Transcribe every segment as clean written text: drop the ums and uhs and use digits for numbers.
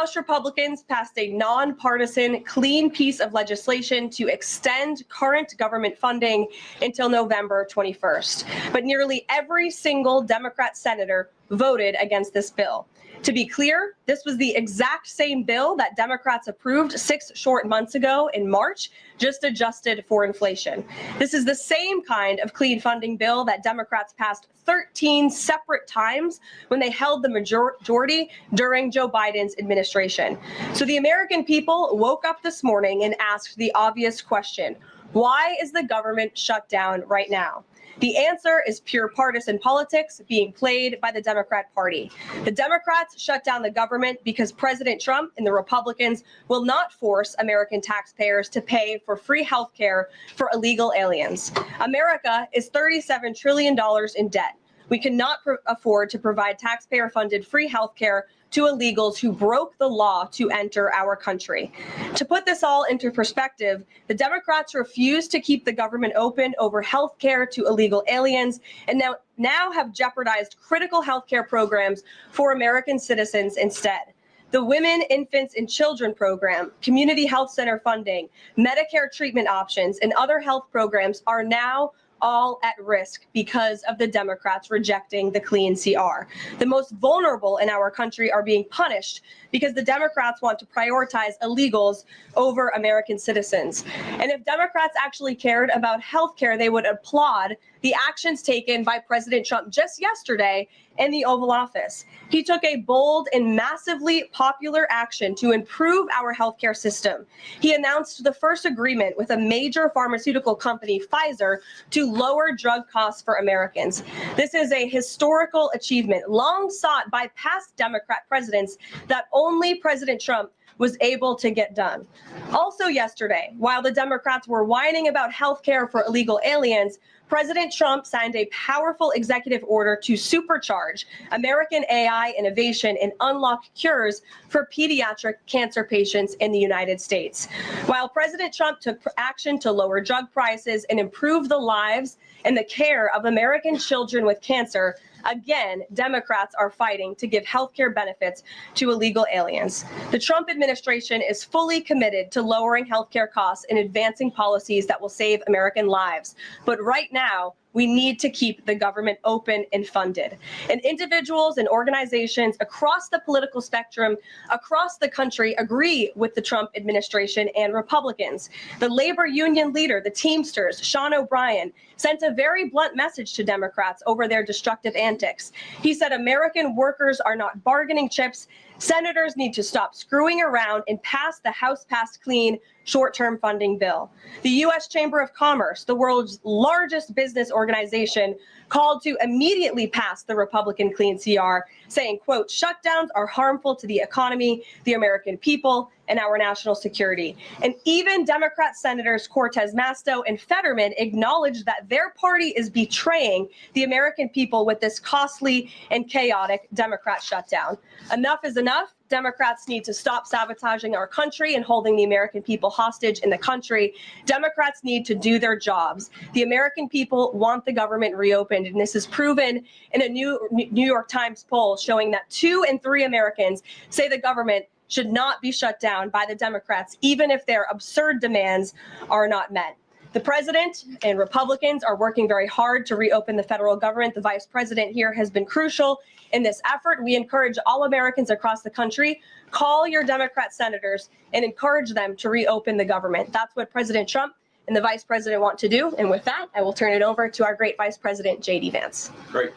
House Republicans passed a nonpartisan, clean piece of legislation to extend current government funding until November 21st. But nearly every single Democrat senator voted against this bill. To be clear, this was the exact same bill that Democrats approved 6 short months ago in March, just adjusted for inflation. This is the same kind of clean funding bill that Democrats passed 13 separate times when they held the majority during Joe Biden's administration. So the American people woke up this morning and asked the obvious question: why is the government shut down right now? The answer is pure partisan politics being played by the Democrat Party. The Democrats shut down the government because President Trump and the Republicans will not force American taxpayers to pay for free health care for illegal aliens. America is $37 trillion in debt. We cannot afford to provide taxpayer-funded free health care to illegals who broke the law to enter our country. To put this all into perspective, the Democrats refused to keep the government open over health care to illegal aliens and now have jeopardized critical health care programs for American citizens instead. The Women, Infants, and Children program, community health center funding, Medicare treatment options, and other health programs are now all at risk because of the Democrats rejecting the clean CR. The most vulnerable in our country are being punished because the Democrats want to prioritize illegals over American citizens. And if Democrats actually cared about health care, they would applaud the actions taken by President Trump just yesterday in the Oval Office. He took a bold and massively popular action to improve our healthcare system. He announced the first agreement with a major pharmaceutical company, Pfizer, to lower drug costs for Americans. This is a historical achievement long sought by past Democrat presidents that only President Trump was able to get done. Also yesterday, while the Democrats were whining about health care for illegal aliens, President Trump signed a powerful executive order to supercharge American AI innovation and unlock cures for pediatric cancer patients in the United States. While President Trump took action to lower drug prices and improve the lives and the care of American children with cancer, again, Democrats are fighting to give health care benefits to illegal aliens. The Trump administration is fully committed to lowering health care costs and advancing policies that will save American lives. But right now, we need to keep the government open and funded. And individuals and organizations across the political spectrum, across the country, agree with the Trump administration and Republicans. The labor union leader, the Teamsters, Sean O'Brien, sent a very blunt message to Democrats over their destructive antics. He said American workers are not bargaining chips. Senators need to stop screwing around and pass the House-passed clean short-term funding bill. The U.S. Chamber of Commerce, the world's largest business organization, called to immediately pass the Republican clean CR, saying, quote, shutdowns are harmful to the economy, the American people, and our national security. And even Democrat Senators Cortez Masto and Fetterman acknowledged that their party is betraying the American people with this costly and chaotic Democrat shutdown. Enough is enough. Democrats need to stop sabotaging our country and holding the American people hostage in the country. Democrats need to do their jobs. The American people want the government reopened, and this is proven in a New York Times poll showing that 2 in 3 Americans say the government should not be shut down by the Democrats, even if their absurd demands are not met. The president and Republicans are working very hard to reopen the federal government. The vice president here has been crucial in this effort. We encourage all Americans across the country, call your Democrat senators and encourage them to reopen the government. That's what President Trump and the vice president want to do. And with that, I will turn it over to our great vice president, JD Vance. Great.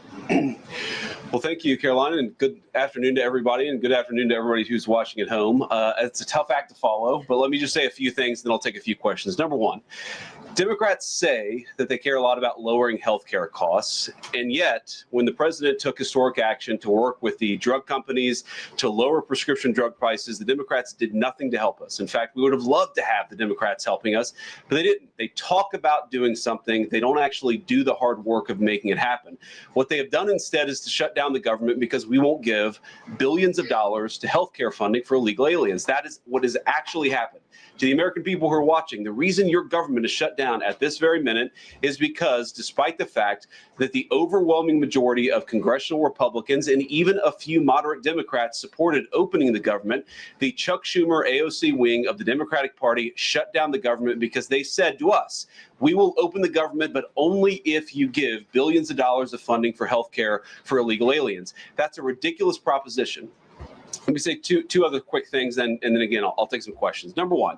Well, thank you, Caroline, and good afternoon to everybody, and good afternoon to everybody who's watching at home. It's a tough act to follow, but let me just say a few things, and then I'll take a few questions. Number one, Democrats say that they care a lot about lowering health care costs, and yet when the president took historic action to work with the drug companies to lower prescription drug prices, the Democrats did nothing to help us. In fact, we would have loved to have the Democrats helping us, but they didn't. They talk about doing something. They don't actually do the hard work of making it happen. What they have done instead is to shut down down the government because we won't give billions of dollars to healthcare funding for illegal aliens. That is what has actually happened. To the American people who are watching, the reason your government is shut down at this very minute is because, despite the fact that the overwhelming majority of congressional Republicans and even a few moderate Democrats supported opening the government, the Chuck Schumer AOC wing of the Democratic Party shut down the government because they said to us, we will open the government, but only if you give billions of dollars of funding for health care for illegal aliens. That's a ridiculous proposition. Let me say two other quick things, and then again, I'll take some questions. Number one,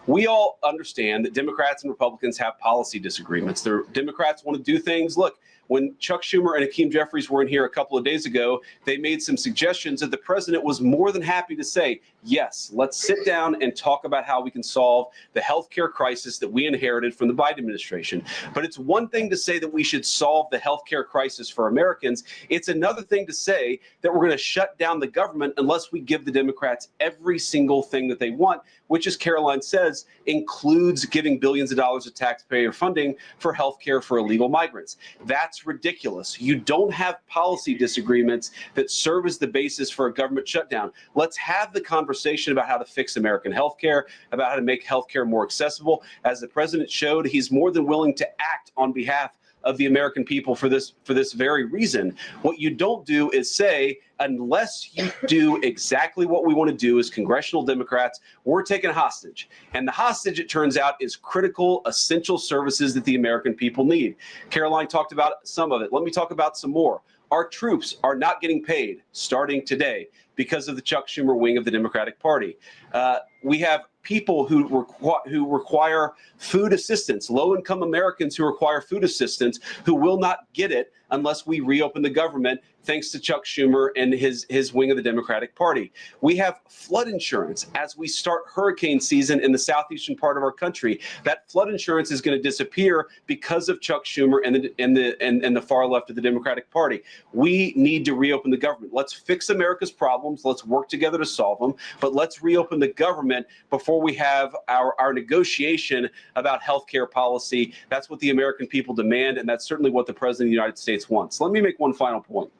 we all understand that Democrats and Republicans have policy disagreements. The Democrats want to do things. Look, when Chuck Schumer and Hakeem Jeffries were in here a couple of days ago, they made some suggestions that the president was more than happy to say, yes, let's sit down and talk about how we can solve the healthcare crisis that we inherited from the Biden administration. But it's one thing to say that we should solve the healthcare crisis for Americans. It's another thing to say that we're going to shut down the government unless we give the Democrats every single thing that they want, which, as Caroline says, includes giving billions of dollars of taxpayer funding for healthcare for illegal migrants. That's ridiculous. You don't have policy disagreements that serve as the basis for a government shutdown. Let's have the conversation about how to fix American healthcare, about how to make healthcare more accessible. As the president showed, he's more than willing to act on behalf of the American people for this very reason. What you don't do is say, unless you do exactly what we want to do as congressional Democrats, we're taken hostage. And the hostage, it turns out, is critical, essential services that the American people need. Caroline talked about some of it. Let me talk about some more. Our troops are not getting paid starting today because of the Chuck Schumer wing of the Democratic Party. We have people who require food assistance, low-income Americans who require food assistance, who will not get it unless we reopen the government, thanks to Chuck Schumer and his wing of the Democratic Party. We have flood insurance as we start hurricane season in the southeastern part of our country. That flood insurance is going to disappear because of Chuck Schumer and the far left of the Democratic Party. We need to reopen the government. Let's fix America's problems. Let's work together to solve them. But let's reopen the government before we have our negotiation about health care policy. That's what the American people demand, and that's certainly what the President of the United States wants. Let me make one final point.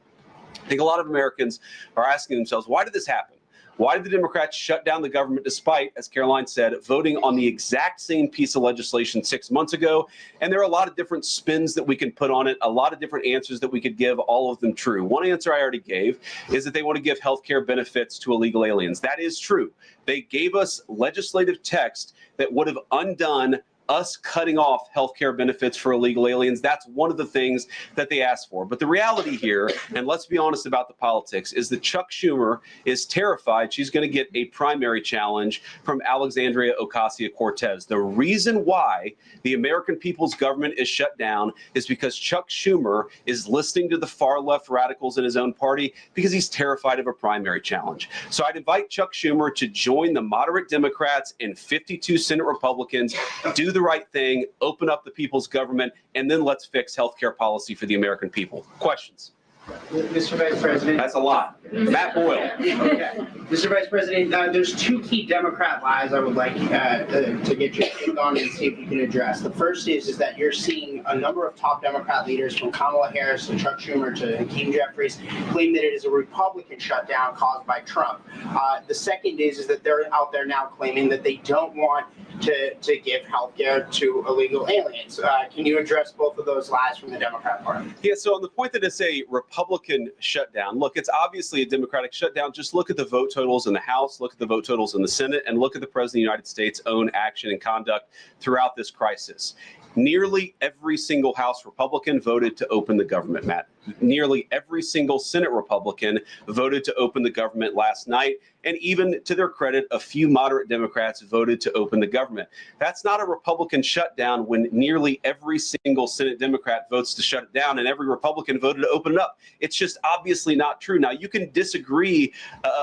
I think a lot of Americans are asking themselves, why did this happen? Why did the Democrats shut down the government despite, as Caroline said, voting on the exact same piece of legislation 6 months ago? And there are a lot of different spins that we can put on it, a lot of different answers that we could give, all of them true. One answer I already gave is that they want to give health care benefits to illegal aliens. That is true. They gave us legislative text that would have undone us cutting off health care benefits for illegal aliens. That's one of the things that they asked for. But the reality here, and let's be honest about the politics, is that Chuck Schumer is terrified she's going to get a primary challenge from Alexandria Ocasio-Cortez. The reason why the American people's government is shut down is because Chuck Schumer is listening to the far left radicals in his own party because he's terrified of a primary challenge. So I'd invite Chuck Schumer to join the moderate Democrats and 52 Senate Republicans, do the right thing, open up the people's government, and then let's fix healthcare policy for the American people. Questions? Mr. Vice President. That's a lot. Matt Boyle. Okay. Mr. Vice President, there's two key Democrat lies I would like to get your take on and see if you can address. The first is that you're seeing a number of top Democrat leaders, from Kamala Harris to Chuck Schumer to Hakeem Jeffries, claim that it is a Republican shutdown caused by Trump. The second is that they're out there now claiming that they don't want to give health care to illegal aliens. Can you address both of those lies from the Democrat Party? Yeah, so on the point that it's a Republican shutdown, look, it's obviously a Democratic shutdown. Just look at the vote totals in the House, look at the vote totals in the Senate, and look at the President of the United States' own action and conduct throughout this crisis. Nearly every single House Republican voted to open the government, Matt. Nearly every single Senate Republican voted to open the government last night. And even to their credit, a few moderate Democrats voted to open the government. That's not a Republican shutdown when nearly every single Senate Democrat votes to shut it down and every Republican voted to open it up. It's just obviously not true. Now, you can disagree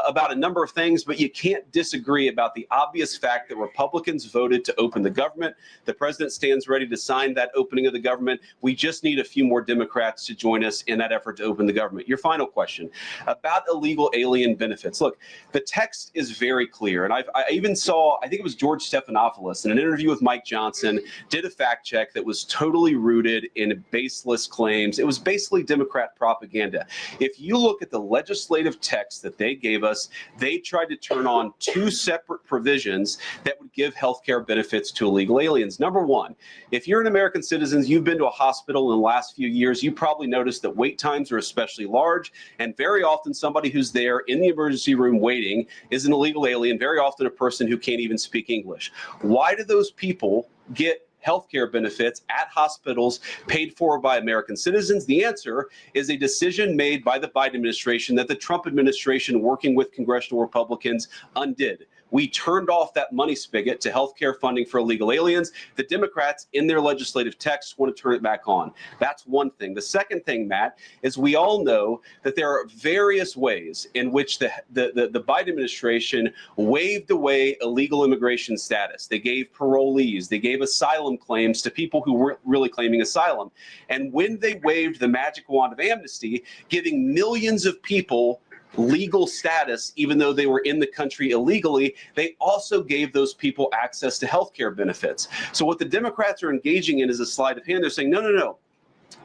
about a number of things, but you can't disagree about the obvious fact that Republicans voted to open the government. The president stands ready to sign that opening of the government. We just need a few more Democrats to join us in that effort to open the government. Your final question about illegal alien benefits. Look, the text is very clear. And I even saw, I think it was George Stephanopoulos in an interview with Mike Johnson, did a fact check that was totally rooted in baseless claims. It was basically Democrat propaganda. If you look at the legislative text that they gave us, they tried to turn on two separate provisions that would give health care benefits to illegal aliens. Number one, if you're an American citizen, you've been to a hospital in the last few years, you probably noticed that wait times are especially large, and very often somebody who's there in the emergency room waiting is an illegal alien, very often a person who can't even speak English. Why do those people get healthcare benefits at hospitals paid for by American citizens? The answer is a decision made by the Biden administration that the Trump administration, working with congressional Republicans, undid. We turned off that money spigot to healthcare funding for illegal aliens. The Democrats, in their legislative text, want to turn it back on. That's one thing. The second thing, Matt, is we all know that there are various ways in which the Biden administration waived away illegal immigration status. They gave parolees, they gave asylum claims to people who weren't really claiming asylum. And when they waved the magic wand of amnesty, giving millions of people legal status, even though they were in the country illegally, they also gave those people access to health care benefits. So what the Democrats are engaging in is a sleight of hand. They're saying, no, no, no.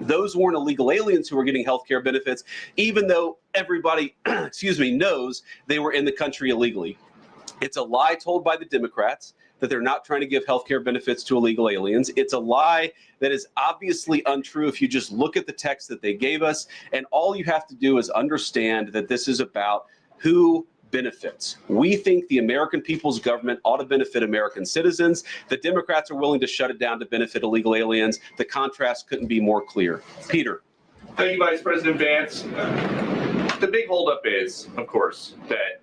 Those weren't illegal aliens who were getting health care benefits, even though everybody, knows they were in the country illegally. It's a lie told by the Democrats that they're not trying to give health care benefits to illegal aliens. It's a lie that is obviously untrue if you just look at the text that they gave us. And all you have to do is understand that this is about who benefits. We think the American people's government ought to benefit American citizens. The Democrats are willing to shut it down to benefit illegal aliens. The contrast couldn't be more clear. Peter. Thank you, Vice President Vance. The big holdup is, of course, that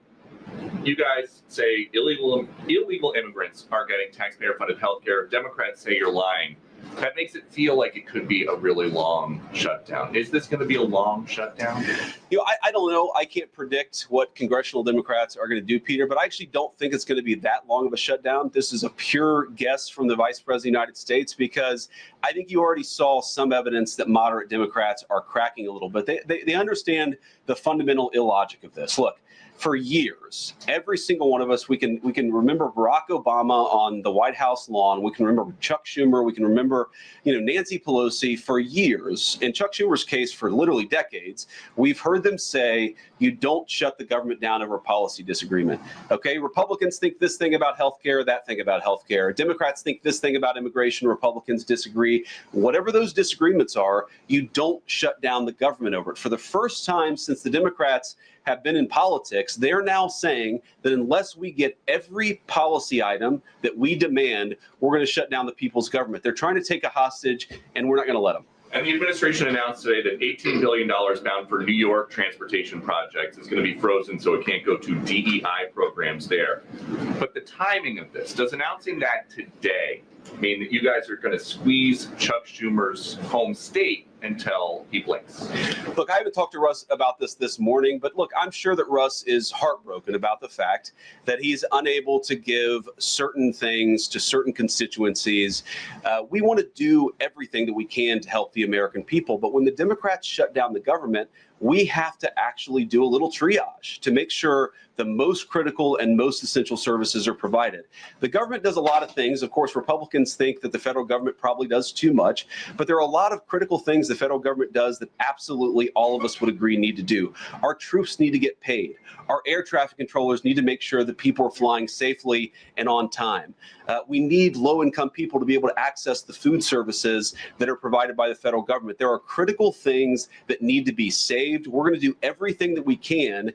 you guys say illegal immigrants are getting taxpayer-funded health care. Democrats say you're lying. That makes it feel like it could be a really long shutdown. Is this going to be a long shutdown? I don't know. I can't predict what congressional Democrats are going to do, Peter, but I actually don't think it's going to be that long of a shutdown. This is a pure guess from the Vice President of the United States, because I think you already saw some evidence that moderate Democrats are cracking a little bit. They understand the fundamental illogic of this. Look, for years, every single one of us, we can remember Barack Obama on the White House lawn. We can remember Chuck Schumer. We can remember, Nancy Pelosi. For years, in Chuck Schumer's case, for literally decades, we've heard them say, you don't shut the government down over policy disagreement. Okay, Republicans think this thing about healthcare, that thing about healthcare. Democrats think this thing about immigration. Republicans disagree. Whatever those disagreements are, you don't shut down the government over it. For the first time since the Democrats have been in politics, they're now saying that unless we get every policy item that we demand, we're going to shut down the people's government. They're trying to take a hostage, and we're not going to let them. And the administration announced today that $18 billion bound for New York transportation projects is going to be frozen, so it can't go to DEI programs there. But the timing of this, does announcing that today mean that you guys are going to squeeze Chuck Schumer's home state until he blinks? Look, I haven't talked to Russ about this morning, but look, I'm sure that Russ is heartbroken about the fact that he's unable to give certain things to certain constituencies. We want to do everything that we can to help the American people, but when the Democrats shut down the government, we have to actually do a little triage to make sure the most critical and most essential services are provided. The government does a lot of things. Of course, Republicans think that the federal government probably does too much, but there are a lot of critical things the federal government does that absolutely all of us would agree need to do. Our troops need to get paid. Our air traffic controllers need to make sure that people are flying safely and on time. We need low-income people to be able to access the food services that are provided by the federal government. There are critical things that need to be saved. We're going to do everything that we can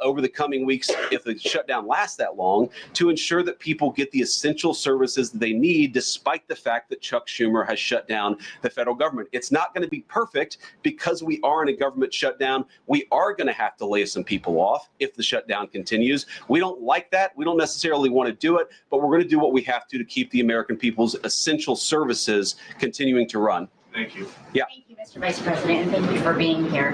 over the coming weeks, if the shutdown lasts that long, to ensure that people get the essential services that they need, despite the fact that Chuck Schumer has shut down the federal government. It's not going to be perfect because we are in a government shutdown. We are going to have to lay some people off if the shutdown continues. We don't like that. We don't necessarily want to do it, but we're going to do what we have to keep the American people's essential services continuing to run. Thank you. Yeah. Thank you. Mr. Vice President, and thank you for being here.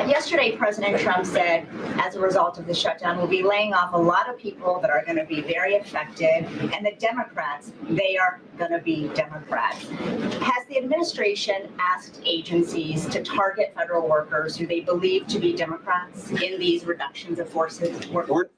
Yesterday, President Trump said, as a result of the shutdown, we'll be laying off a lot of people that are going to be very affected, and the Democrats, they are going to be Democrats. Has the administration asked agencies to target federal workers who they believe to be Democrats in these reductions of forces?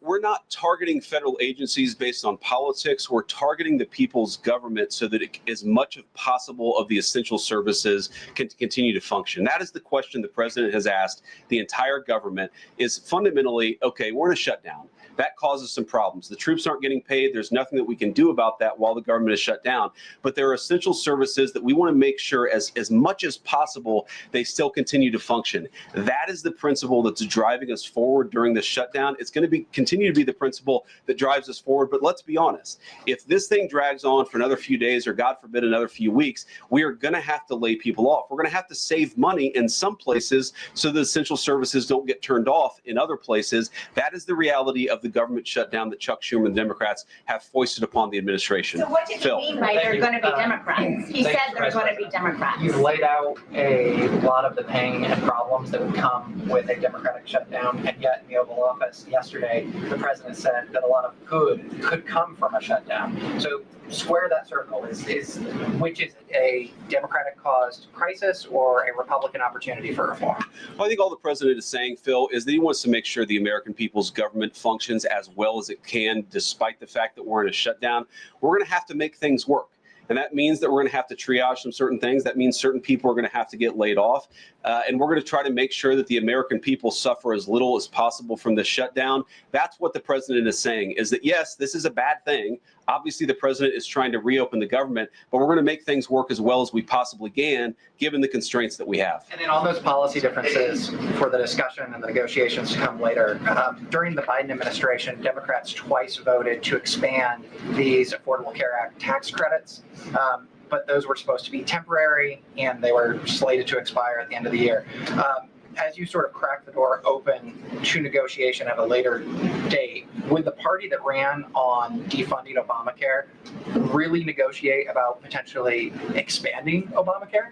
We're not targeting federal agencies based on politics. We're targeting the people's government so that as much as possible of the essential services can continue to function. That is the question the president has asked the entire government, is fundamentally, okay, we're in a shutdown. That causes some problems. The troops aren't getting paid. There's nothing that we can do about that while the government is shut down. But there are essential services that we want to make sure as much as possible they still continue to function. That is the principle that's driving us forward during this shutdown. It's going to continue to be the principle that drives us forward. But let's be honest, if this thing drags on for another few days or God forbid another few weeks, we are going to have to lay people off. We're going to have to save money in some places so the essential services don't get turned off in other places. That is the reality of the government shutdown that Chuck Schumer and the Democrats have foisted upon the administration. So what did he mean by they're going to be Democrats? He said they're going to be Democrats. You've laid out a lot of the pain and problems that would come with a Democratic shutdown, and yet in the Oval Office yesterday, the president said that a lot of good could come from a shutdown. So square that circle. Which is it, a Democratic-caused crisis or a Republican opportunity for reform? Well, I think all the president is saying, Phil, is that he wants to make sure the American people's government functions as well as it can, despite the fact that we're in a shutdown. We're going to have to make things work. And that means that we're going to have to triage some certain things. That means certain people are going to have to get laid off. And we're going to try to make sure that the American people suffer as little as possible from this shutdown. That's what the president is saying, is that, yes, this is a bad thing. Obviously, the president is trying to reopen the government, but we're going to make things work as well as we possibly can, given the constraints that we have. And then all those policy differences for the discussion and the negotiations to come later. During the Biden administration, Democrats twice voted to expand these Affordable Care Act tax credits. But those were supposed to be temporary, and they were slated to expire at the end of the year. As you sort of crack the door open to negotiation at a later date, would the party that ran on defunding Obamacare really negotiate about potentially expanding Obamacare?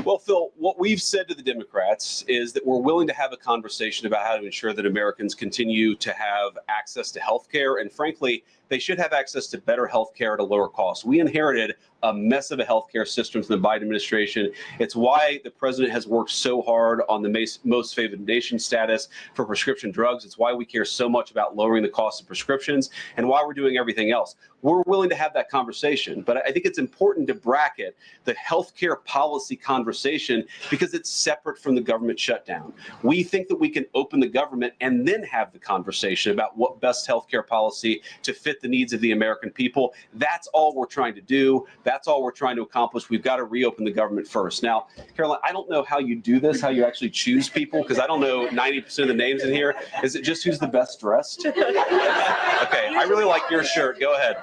Well, Phil, what we've said to the Democrats is that we're willing to have a conversation about how to ensure that Americans continue to have access to health care. And frankly, they should have access to better health care at a lower cost. We inherited a mess of a health care system from the Biden administration. It's why the president has worked so hard on the most favored nation status for prescription drugs. It's why we care so much about lowering the cost of prescriptions and why we're doing everything else. We're willing to have that conversation, but I think it's important to bracket the healthcare policy conversation because it's separate from the government shutdown. We think that we can open the government and then have the conversation about what best healthcare policy to fit the needs of the American people. That's all we're trying to do. That's all we're trying to accomplish. We've got to reopen the government first. Now, Caroline, I don't know how you do this, how you actually choose people, because I don't know 90% of the names in here. Is it just who's the best dressed? Okay, I really like your shirt. Go ahead.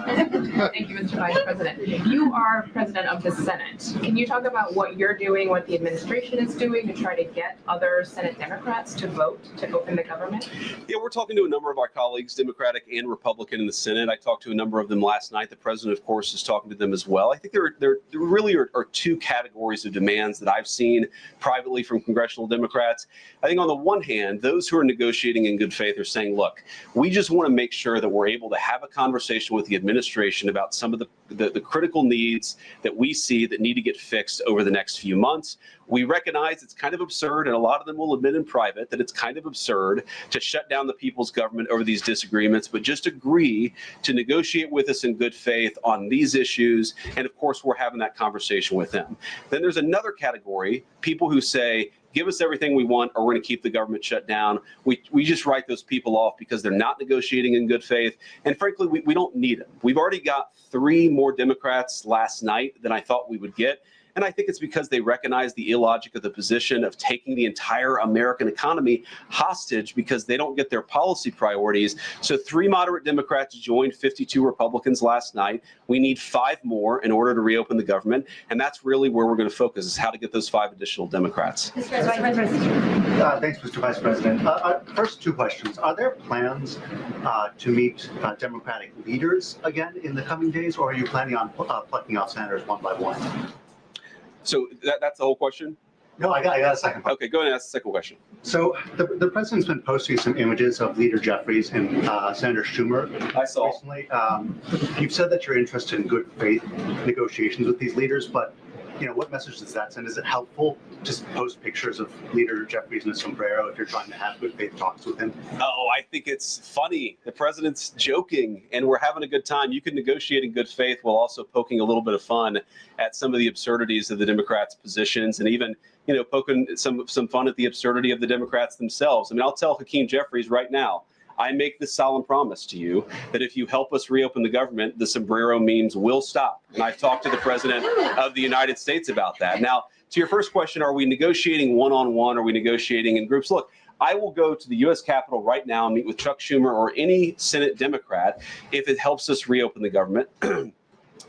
Thank you, Mr. Vice President. You are president of the Senate. Can you talk about what you're doing, what the administration is doing to try to get other Senate Democrats to vote to open the government? Yeah, we're talking to a number of our colleagues, Democratic and Republican, in the Senate. I talked to a number of them last night. The president, of course, is talking to them as well. I think there really are two categories of demands that I've seen privately from congressional Democrats. I think on the one hand, those who are negotiating in good faith are saying, look, we just want to make sure that we're able to have a conversation with the administration about some of the critical needs that we see that need to get fixed over the next few months. We recognize it's kind of absurd, and a lot of them will admit in private that it's kind of absurd to shut down the people's government over these disagreements, but just agree to negotiate with us in good faith on these issues. And of course, we're having that conversation with them. Then there's another category, people who say, give us everything we want, or we're going to keep the government shut down. We just write those people off because they're not negotiating in good faith. And frankly, we don't need them. We've already got 3 more Democrats last night than I thought we would get. And I think it's because they recognize the illogic of the position of taking the entire American economy hostage because they don't get their policy priorities. So 3 moderate Democrats joined 52 Republicans last night. We need 5 more in order to reopen the government. And that's really where we're going to focus, is how to get those 5 additional Democrats. Thanks, Mr. Vice President. First 2 questions. Are there plans to meet Democratic leaders again in the coming days, or are you planning on plucking out senators one by one? So that's the whole question? No, I got a second part. Okay, go ahead and ask the second question. So the president's been posting some images of Leader Jeffries and Senator Schumer I saw. recently. You've said that you're interested in good faith negotiations with these leaders, but what message does that send? Is it helpful to post pictures of Leader Jeffries in a sombrero if you're trying to have good faith talks with him? Oh, I think it's funny. The president's joking and we're having a good time. You can negotiate in good faith while also poking a little bit of fun at some of the absurdities of the Democrats' positions and even poking some fun at the absurdity of the Democrats themselves. I mean, I'll tell Hakeem Jeffries right now, I make this solemn promise to you that if you help us reopen the government, the sombrero memes will stop. And I've talked to the president of the United States about that. Now, to your first question, are we negotiating one-on-one? Are we negotiating in groups? Look, I will go to the U.S. Capitol right now and meet with Chuck Schumer or any Senate Democrat if it helps us reopen the government.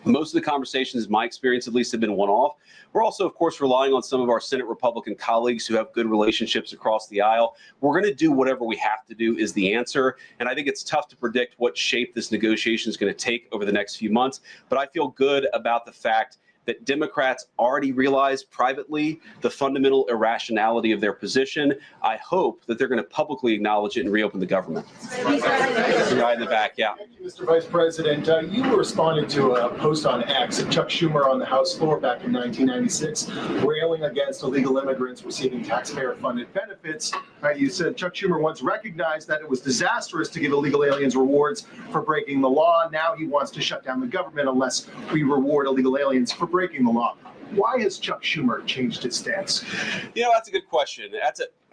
Most of the conversations, in my experience at least, have been one-off. We're also, of course, relying on some of our Senate Republican colleagues who have good relationships across the aisle. We're going to do whatever we have to do is the answer. And I think it's tough to predict what shape this negotiation is going to take over the next few months. But I feel good about the fact that Democrats already realize privately the fundamental irrationality of their position. I hope that they're going to publicly acknowledge it and reopen the government. The guy in the back, yeah. Thank you, Mr. Vice President. You responded to a post on X of Chuck Schumer on the House floor back in 1996, railing against illegal immigrants receiving taxpayer-funded benefits. You said Chuck Schumer once recognized that it was disastrous to give illegal aliens rewards for breaking the law. Now he wants to shut down the government unless we reward illegal aliens for breaking the law. Why has Chuck Schumer changed his stance? That's a good question.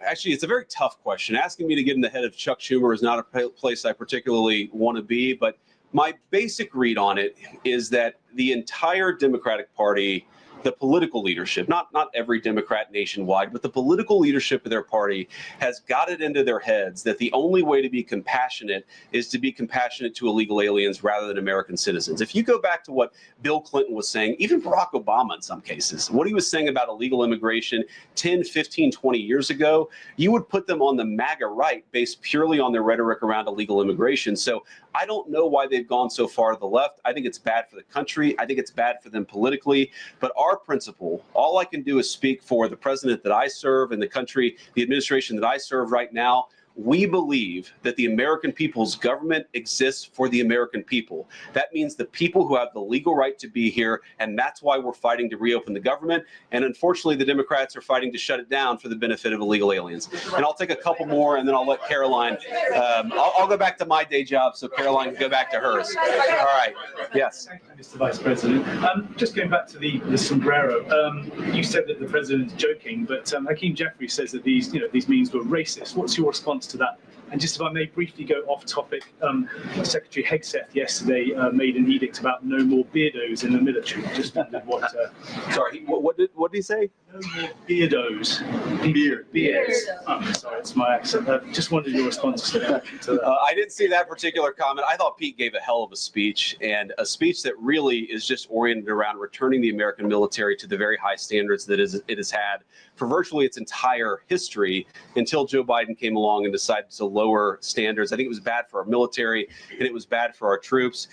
Actually, it's a very tough question. Asking me to get in the head of Chuck Schumer is not a place I particularly want to be, but my basic read on it is that the entire Democratic Party, the political leadership, not every Democrat nationwide, but the political leadership of their party has got it into their heads that the only way to be compassionate is to be compassionate to illegal aliens rather than American citizens. If you go back to what Bill Clinton was saying, even Barack Obama in some cases, what he was saying about illegal immigration 10, 15, 20 years ago, you would put them on the MAGA right based purely on their rhetoric around illegal immigration. So I don't know why they've gone so far to the left. I think it's bad for the country. I think it's bad for them politically. But our principle, all I can do is speak for the president that I serve and the country, the administration that I serve right now. We believe that the American people's government exists for the American people. That means the people who have the legal right to be here, and that's why we're fighting to reopen the government. And unfortunately, the Democrats are fighting to shut it down for the benefit of illegal aliens. And I'll take a couple more, and then I'll let Caroline. I'll go back to my day job, so Caroline can go back to hers. All right. Yes. Thank you, Mr. Vice President. Just going back to the sombrero, you said that the president's joking, but Hakeem Jeffries says that these memes were racist. What's your response to that? And just if I may briefly go off topic, Secretary Hegseth yesterday made an edict about no more beardos in the military. Just wondered what. Sorry, what did he say? No more beardos. Beards. Oh, sorry, it's my accent. Just wondered your response to that. I didn't see that particular comment. I thought Pete gave a hell of a speech, and a speech that really is just oriented around returning the American military to the very high standards that it has had for virtually its entire history until Joe Biden came along and decided to lower standards. I think it was bad for our military and it was bad for our troops.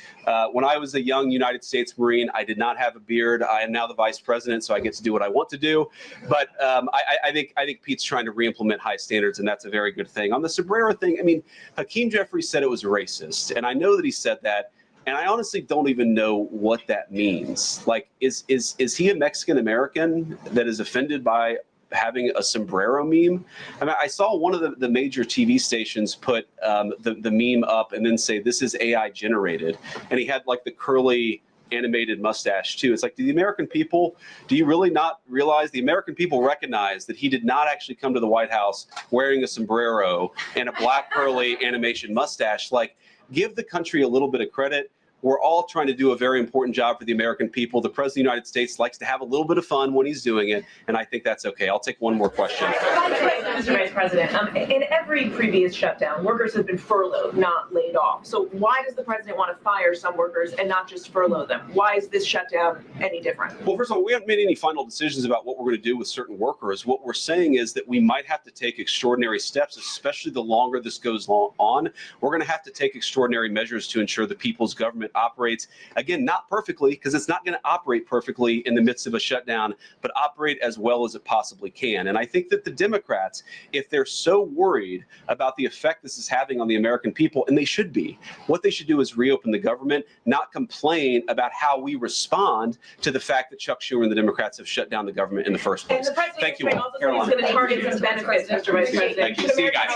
When I was a young United States Marine, I did not have a beard. I am now the vice president, so I get to do what I want to do. But I think Pete's trying to re-implement high standards, and that's a very good thing. On the sombrero thing, I mean, Hakeem Jeffries said it was racist, and I know that he said that. And I honestly don't even know what that means. Like, is he a Mexican American that is offended by having a sombrero meme? I mean, I saw one of the major TV stations put the meme up and then say, this is AI generated. And he had like the curly animated mustache too. It's like, do you really not realize the American people recognize that he did not actually come to the White House wearing a sombrero and a black curly animation mustache? Like, give the country a little bit of credit. We're all trying to do a very important job for the American people. The President of the United States likes to have a little bit of fun when he's doing it, and I think that's okay. I'll take one more question. Mr. Vice President, in every previous shutdown, workers have been furloughed, not laid off. So why does the president want to fire some workers and not just furlough them? Why is this shutdown any different? Well, first of all, we haven't made any final decisions about what we're going to do with certain workers. What we're saying is that we might have to take extraordinary steps, especially the longer this goes on. We're going to have to take extraordinary measures to ensure the people's government government operates, again, not perfectly, because it's not going to operate perfectly in the midst of a shutdown, but operate as well as it possibly can. And I think that the Democrats, if they're so worried about the effect this is having on the American people, and they should be, what they should do is reopen the government, not complain about how we respond to the fact that Chuck Schumer and the Democrats have shut down the government in the first place. Thank you all. He's going to target some benefits, Mr. Vice President. Thank you. See you guys.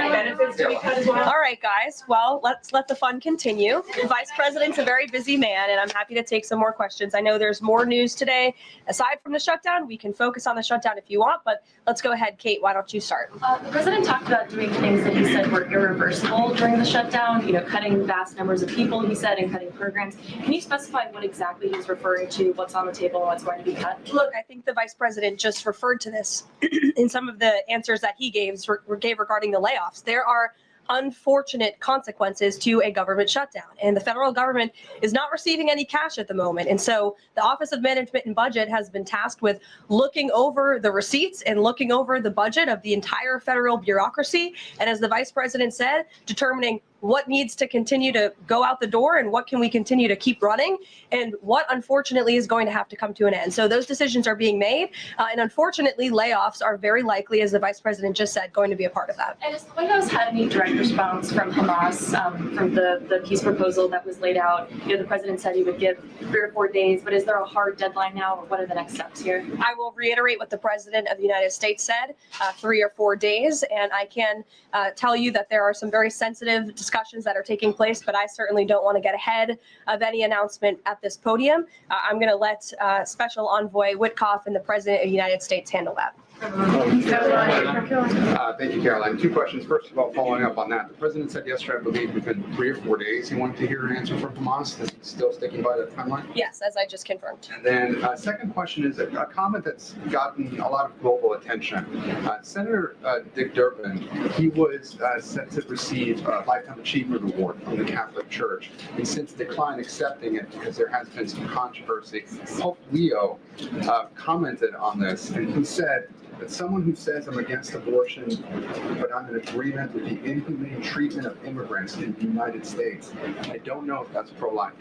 Benefits to be cut as well. All right, guys. Well, let's let the fun continue. The Vice President's a very busy man, and I'm happy to take some more questions. I know there's more news today. Aside from the shutdown, we can focus on the shutdown if you want, but let's go ahead. Kate, why don't you start? The president talked about doing things that he said were irreversible during the shutdown, cutting vast numbers of people, he said, and cutting programs. Can you specify what exactly he's referring to, what's on the table, and what's going to be cut? Look, I think the Vice President just referred to this in some of the answers that he gave regarding the layoffs. There are unfortunate consequences to a government shutdown, and the federal government is not receiving any cash at the moment. And so the Office of Management and Budget has been tasked with looking over the receipts and looking over the budget of the entire federal bureaucracy. And as the Vice President said, determining what needs to continue to go out the door and what can we continue to keep running and what unfortunately is going to have to come to an end. So those decisions are being made. And unfortunately, layoffs are very likely, as the Vice President just said, going to be a part of that. And has the White House had any direct response from Hamas from the peace proposal that was laid out? The president said he would give 3 or 4 days, but is there a hard deadline now, or what are the next steps here? I will reiterate what the President of the United States said, 3 or 4 days. And I can tell you that there are some very sensitive discussions that are taking place, but I certainly don't want to get ahead of any announcement at this podium. I'm going to let Special Envoy Witkoff and the President of the United States handle that. Thank you, Caroline. 2 questions. First of all, following up on that, the president said yesterday, I believe, within 3 or 4 days, he wanted to hear an answer from Hamas. Is he still sticking by that timeline? Yes, as I just confirmed. And then second question is a comment that's gotten a lot of global attention. Senator Dick Durbin, he was set to receive a Lifetime Achievement Award from the Catholic Church, and since declined accepting it because there has been some controversy. Pope Leo commented on this, and he said that someone who says I'm against abortion, but I'm in agreement with the inhumane treatment of immigrants in the United States, I don't know if that's pro-life.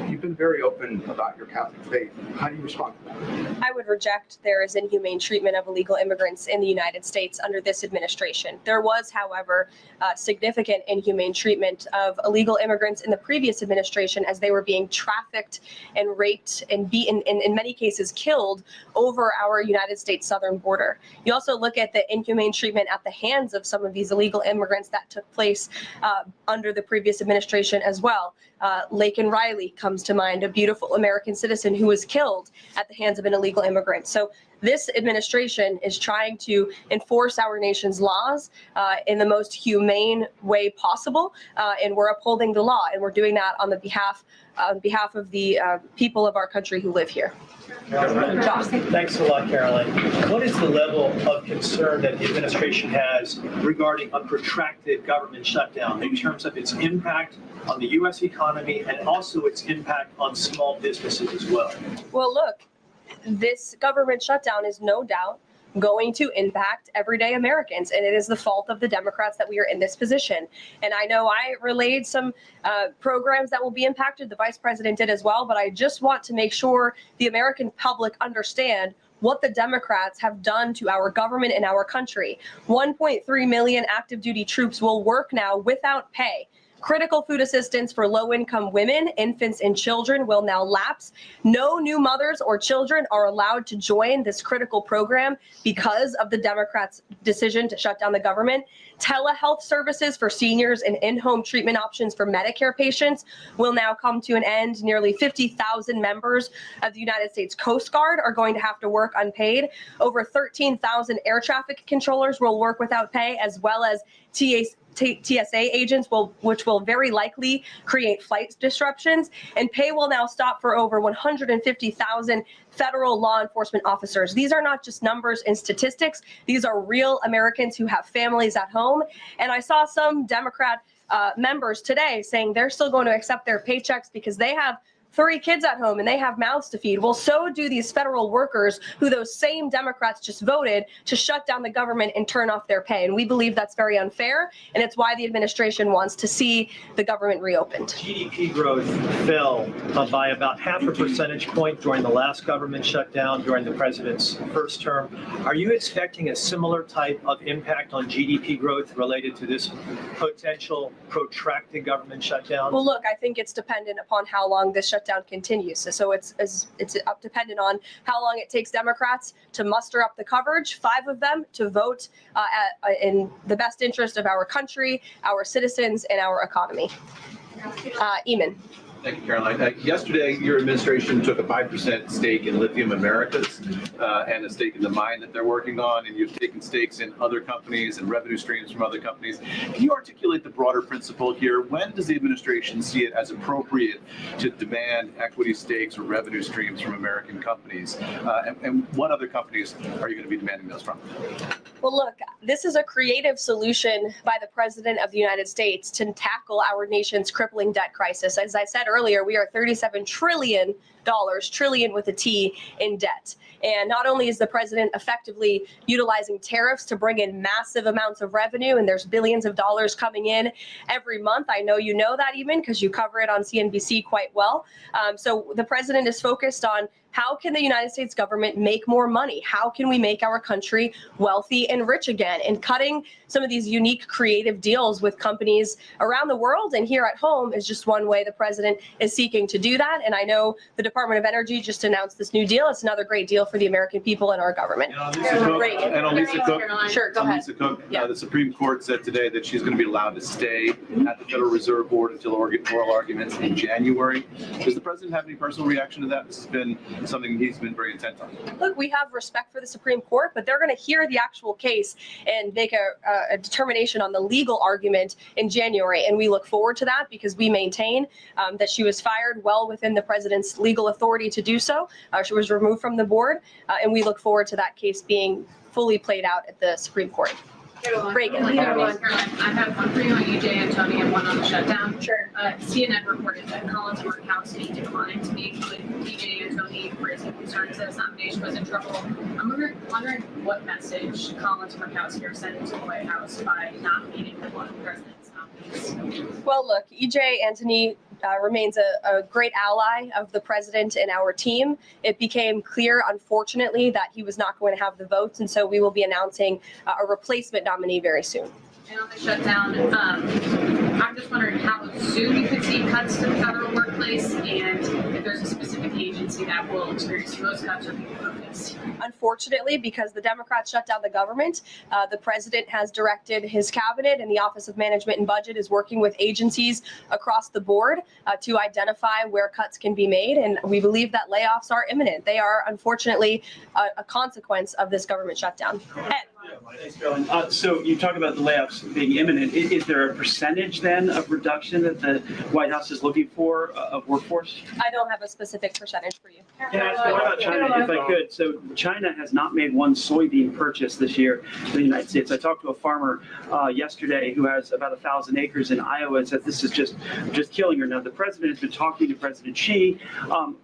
You've been very open about your Catholic faith. How do you respond to that? I would reject there is inhumane treatment of illegal immigrants in the United States under this administration. There was, however, significant inhumane treatment of illegal immigrants in the previous administration as they were being trafficked and raped and beaten, and in many cases killed over our United States southern border. You also look at the inhumane treatment at the hands of some of these illegal immigrants that took place under the previous administration as well. Laken Riley comes to mind, a beautiful American citizen who was killed at the hands of an illegal immigrant. So this administration is trying to enforce our nation's laws in the most humane way possible, and we're upholding the law, and we're doing that on the behalf of the people of our country who live here. Thanks a lot, Caroline. What is the level of concern that the administration has regarding a protracted government shutdown in terms of its impact on the U.S. economy and also its impact on small businesses as well? Well, look, this government shutdown is no doubt going to impact everyday Americans, and it is the fault of the Democrats that we are in this position. And I know I relayed some programs that will be impacted. The Vice President did as well, but I just want to make sure the American public understand what the Democrats have done to our government and our country. 1.3 million active duty troops will work now without pay. Critical food assistance for low-income women, infants, and children will now lapse. No new mothers or children are allowed to join this critical program because of the Democrats' decision to shut down the government. Telehealth services for seniors and in-home treatment options for Medicare patients will now come to an end. Nearly 50,000 members of the United States Coast Guard are going to have to work unpaid. Over 13,000 air traffic controllers will work without pay, as well as TSA agents, which will very likely create flight disruptions. And pay will now stop for over 150,000 federal law enforcement officers. These are not just numbers and statistics. These are real Americans who have families at home. And I saw some Democrat members today saying they're still going to accept their paychecks because they have 3 kids at home and they have mouths to feed. Well, so do these federal workers who those same Democrats just voted to shut down the government and turn off their pay. And we believe that's very unfair. And it's why the administration wants to see the government reopened. GDP growth fell by about 0.5 percentage point during the last government shutdown during the president's first term. Are you expecting a similar type of impact on GDP growth related to this potential protracted government shutdown? Well, look, I think it's dependent upon how long this shutdown continues. So it's dependent on how long it takes Democrats to muster up the coverage, 5 of them, to vote in the best interest of our country, our citizens, and our economy. Eamon. Thank you, Caroline. Yesterday, your administration took a 5% stake in Lithium Americas and a stake in the mine that they're working on, and you've taken stakes in other companies and revenue streams from other companies. Can you articulate the broader principle here? When does the administration see it as appropriate to demand equity stakes or revenue streams from American companies? And what other companies are you going to be demanding those from? Well, look, this is a creative solution by the President of the United States to tackle our nation's crippling debt crisis. As I said earlier, we are $37 trillion, trillion with a T, in debt. And not only is the president effectively utilizing tariffs to bring in massive amounts of revenue, and there's billions of dollars coming in every month. I know you know that, even because you cover it on CNBC quite well. So the president is focused on how can the United States government make more money? How can we make our country wealthy and rich again? And cutting some of these unique creative deals with companies around the world and here at home is just one way the president is seeking to do that. And I know the Department of Energy just announced this new deal. It's another great deal for the American people and our government. And Lisa Cook, Sure, go ahead. Lisa Cook, the Supreme Court said today that she's going to be allowed to stay at the Federal Reserve Board until oral arguments in January. Does the president have any personal reaction to that? This has been something he's been very intent on. Look, we have respect for the Supreme Court, but they're going to hear the actual case and make a determination on the legal argument in January. And we look forward to that because we maintain that she was fired well within the president's legal authority to do so. She was removed from the board, and we look forward to that case being fully played out at the Supreme Court. Reagan. I have one for you on EJ and Tony and one on the shutdown. Sure. CNN reported that Collins Murkowski declined to meet with EJ and Tony, raising concerns that his nomination was in trouble. I'm wondering what message Collins Murkowski are sending to the White House by not meeting with one of the president's nominees. Well, look, EJ Antony remains a great ally of the president and our team. It became clear, unfortunately, that he was not going to have the votes, and so we will be announcing a replacement nominee very soon. And on the shutdown, I'm just wondering how soon you could see cuts to the federal workplace, and if there's a specific agency that will experience the most cuts or be focused. Unfortunately, because the Democrats shut down the government, the president has directed his cabinet, and the Office of Management and Budget is working with agencies across the board to identify where cuts can be made. And we believe that layoffs are imminent. They are, unfortunately, a consequence of this government shutdown. Ed. Thanks, Caroline. So you talk about the layoffs being imminent. Is there a percentage then of reduction that the White House is looking for of workforce? I don't have a specific percentage for you. Can I ask you about China, if I could? So China has not made one soybean purchase this year in the United States. I talked to a farmer yesterday who has about 1,000 acres in Iowa and said this is just killing her. Now, the president has been talking to President Xi.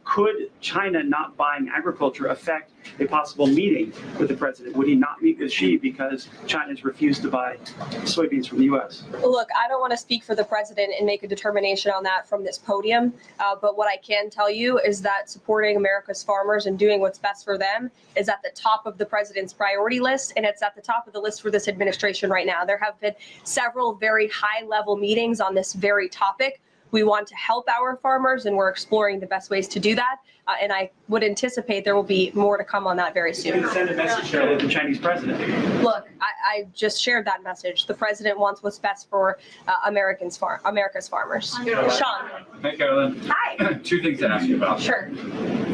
Could China not buying agriculture affect a possible meeting with the president? Would he not meet with Xi because China's refused to buy soybeans from the U.S.? Look, I don't want to speak for the president and make a determination on that from this podium, but what I can tell you is that supporting America's farmers and doing what's best for them is at the top of the president's priority list, and it's at the top of the list for this administration right now. There have been several very high-level meetings on this very topic. We want to help our farmers, and we're exploring the best ways to do that. And I would anticipate there will be more to come on that very soon. You send a message to the Chinese president. Look, I just shared that message. The president wants what's best for America's farmers. Sean. Hey, Caroline. Hi. 2 things to ask you about. Sure.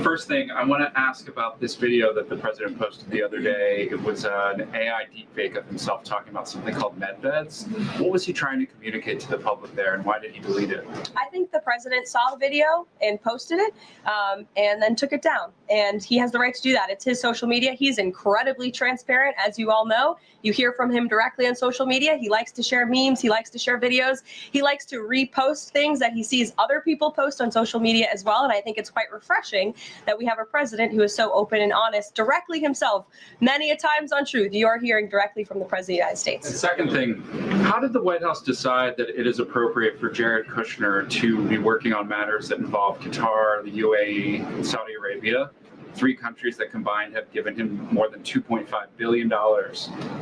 First thing, I want to ask about this video that the president posted the other day. It was an AI deepfake of himself talking about something called med beds. What was he trying to communicate to the public there, and why did he delete it? I think the president saw the video and posted it and then took it down. And he has the right to do that. It's his social media. He's incredibly transparent, as you all know. You hear from him directly on social media. He likes to share memes. He likes to share videos. He likes to repost things that he sees other people post on social media as well. And I think it's quite refreshing that we have a president who is so open and honest directly himself. Many a times on Truth, you are hearing directly from the president of the United States. And second thing, how did the White House decide that it is appropriate for Jared Kushner to be working on matters that involve Qatar, the UAE, and Saudi Arabia? 3 countries that combined have given him more than $2.5 billion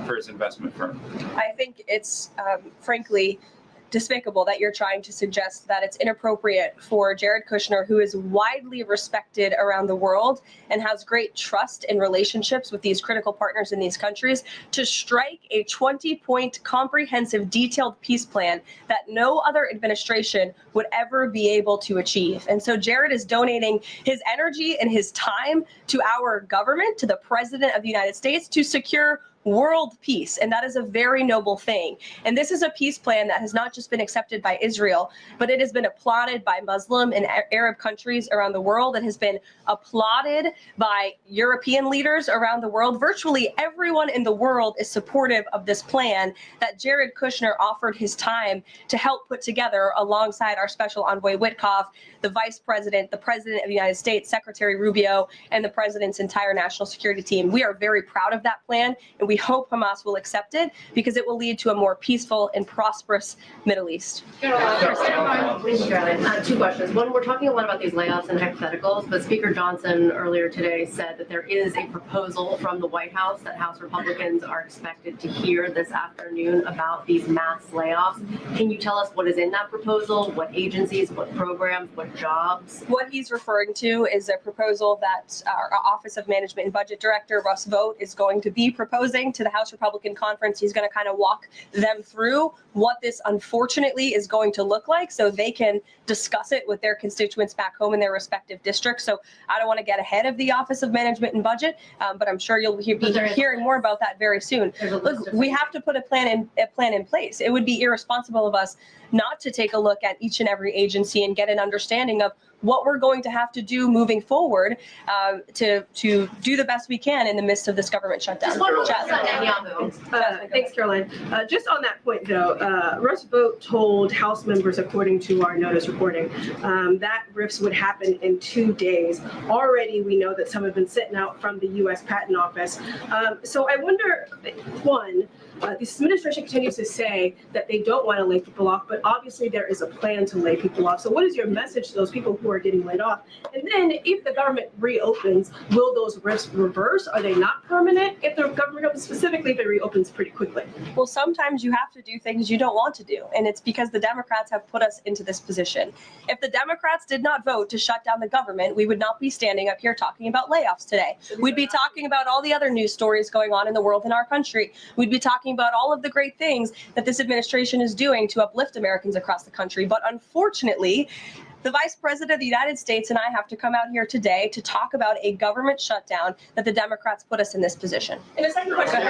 for his investment firm. I think it's frankly despicable that you're trying to suggest that it's inappropriate for Jared Kushner, who is widely respected around the world and has great trust in relationships with these critical partners in these countries, to strike a 20-point comprehensive detailed peace plan that no other administration would ever be able to achieve. And so Jared is donating his energy and his time to our government, to the president of the United States, to secure world peace, and that is a very noble thing. And this is a peace plan that has not just been accepted by Israel, but it has been applauded by Muslim and Arab countries around the world. It has been applauded by European leaders around the world. Virtually everyone in the world is supportive of this plan that Jared Kushner offered his time to help put together alongside our special envoy Witkoff, the vice president, the president of the United States, Secretary Rubio, and the president's entire national security team. We are very proud of that plan, and we hope Hamas will accept it because it will lead to a more peaceful and prosperous Middle East. Caroline, 2 questions. One, we're talking a lot about these layoffs and hypotheticals, but Speaker Johnson earlier today said that there is a proposal from the White House that House Republicans are expected to hear this afternoon about these mass layoffs. Can you tell us what is in that proposal? What agencies, what programs, what jobs? What he's referring to is a proposal that our Office of Management and Budget Director, Russ Vought, is going to be proposing to the House Republican Conference. He's going to kind of walk them through what this unfortunately is going to look like so they can discuss it with their constituents back home in their respective districts. So I don't want to get ahead of the Office of Management and Budget, but I'm sure you'll be hearing more about that very soon. Look, we have to put a plan in place. It would be irresponsible of us not to take a look at each and every agency and get an understanding of what we're going to have to do moving forward to do the best we can in the midst of this government shutdown. Thanks, Caroline. Just on that point, though, Russ Vought told House members, according to our notice reporting, that RIFs would happen in 2 days. Already, we know that some have been sitting out from the U.S. Patent Office. So I wonder, one, this administration continues to say that they don't want to lay people off, but obviously there is a plan to lay people off. So what is your message to those people who are getting laid off? And then if the government reopens, will those risks reverse? Are they not permanent? If the government opens, specifically, if it reopens pretty quickly? Well, sometimes you have to do things you don't want to do, and it's because the Democrats have put us into this position. If the Democrats did not vote to shut down the government, we would not be standing up here talking about layoffs today. We'd be talking about all the other news stories going on in the world in our country. We'd be talking about all of the great things that this administration is doing to uplift Americans across the country. But unfortunately, the Vice President of the United States and I have to come out here today to talk about a government shutdown that the Democrats put us in this position. And a second question.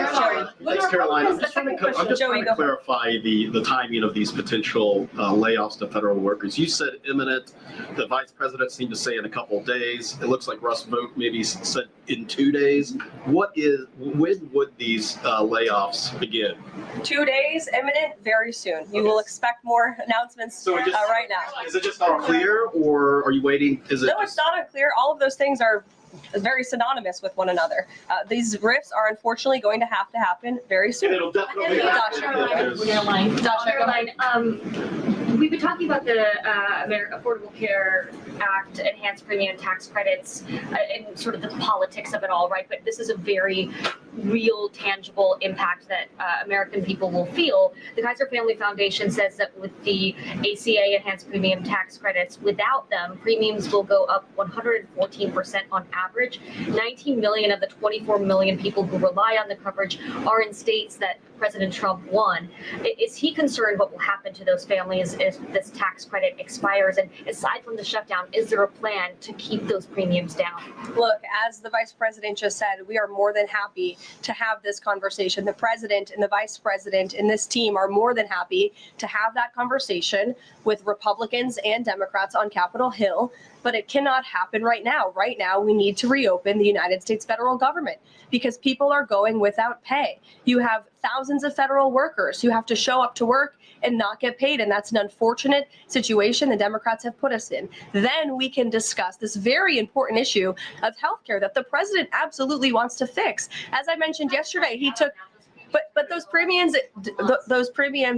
Thanks, Caroline. I'm just trying to clarify the timing of these potential layoffs to federal workers. You said imminent. The Vice President seemed to say in a couple of days. It looks like Russ Vought maybe said in 2 days. When would these layoffs begin? 2 days, imminent, very soon. You will expect more announcements right now. Is it just not clear, or are you waiting? No, it's not unclear. All of those things are very synonymous with one another. These rifts are unfortunately going to happen very soon. It'll definitely Caroline, we've been talking about the Affordable Care Act, enhanced premium tax credits, and sort of the politics of it all, right? But this is a very real, tangible impact that American people will feel. The Kaiser Family Foundation says that with the ACA enhanced premium tax credits, without them, premiums will go up 114% on average. 19 million of the 24 million people who rely on the coverage are in states that President Trump won. Is he concerned what will happen to those families if this tax credit expires? And aside from the shutdown, is there a plan to keep those premiums down? Look, as the vice president just said, we are more than happy to have this conversation. The president and the vice president and this team are more than happy to have that conversation with Republicans and Democrats on Capitol Hill, but it cannot happen right now. Right now, we need to reopen the United States federal government because people are going without pay. You have thousands of federal workers who have to show up to work and not get paid, and that's an unfortunate situation the Democrats have put us in. Then we can discuss this very important issue of healthcare that the president absolutely wants to fix. As I mentioned yesterday, he took but those premiums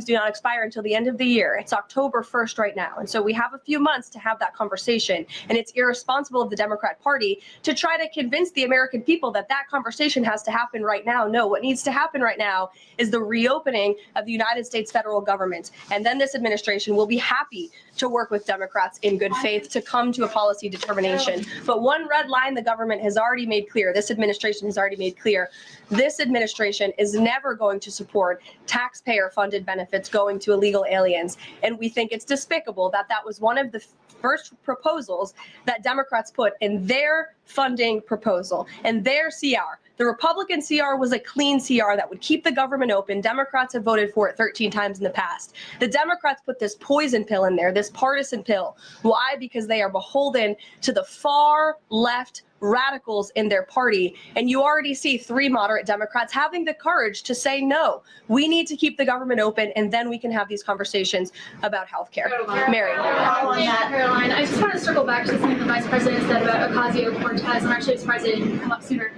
do not expire until the end of the year. It's October 1st right now. And so we have a few months to have that conversation. And it's irresponsible of the Democrat Party to try to convince the American people that that conversation has to happen right now. No, what needs to happen right now is the reopening of the United States federal government. And then this administration will be happy to work with Democrats in good faith to come to a policy determination. But one red line the government has already made clear, this administration has already made clear, this administration is never going to support taxpayer-funded benefits going to illegal aliens. And we think it's despicable that that was one of the first proposals that Democrats put in their funding proposal and their CR. The Republican CR was a clean CR that would keep the government open. Democrats have voted for it 13 times in the past. The Democrats put this poison pill in there, this partisan pill. Why? Because they are beholden to the far left radicals in their party. And you already see 3 moderate Democrats having the courage to say, no, we need to keep the government open, and then we can have these conversations about health care. Mary. Caroline, I just want to circle back to something the Vice President said about Ocasio-Cortez. I'm actually surprised it didn't come up sooner.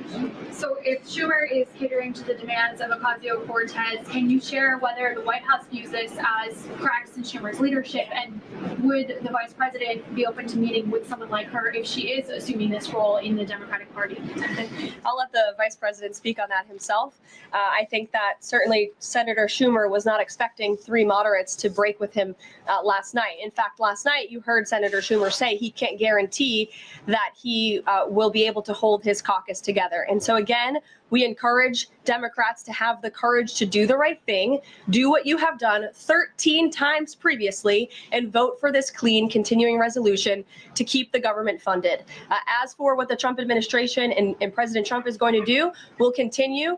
So if Schumer is catering to the demands of Ocasio-Cortez, can you share whether the White House views this as cracks in Schumer's leadership? And would the Vice President be open to meeting with someone like her if she is assuming this role in the Democratic Party? I'll let the Vice President speak on that himself. I think that certainly Senator Schumer was not expecting 3 moderates to break with him last night. In fact, last night you heard Senator Schumer say he can't guarantee that he will be able to hold his caucus together. And so again, we encourage Democrats to have the courage to do the right thing, do what you have done 13 times previously, and vote for this clean continuing resolution to keep the government funded. As for what the Trump administration and President Trump is going to do, we'll continue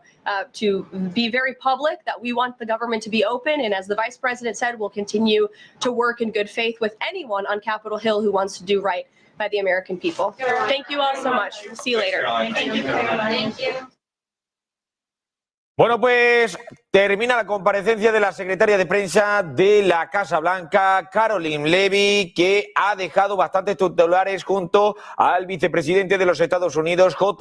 to be very public that we want the government to be open. And as the Vice President said, we'll continue to work in good faith with anyone on Capitol Hill who wants to do right by the American people. Thank you all so much. We'll see you later. Thank you. Bueno, pues termina la comparecencia de la secretaria de prensa de la Casa Blanca, Caroline Leavitt, que ha dejado bastantes titulares junto al vicepresidente de los Estados Unidos, JD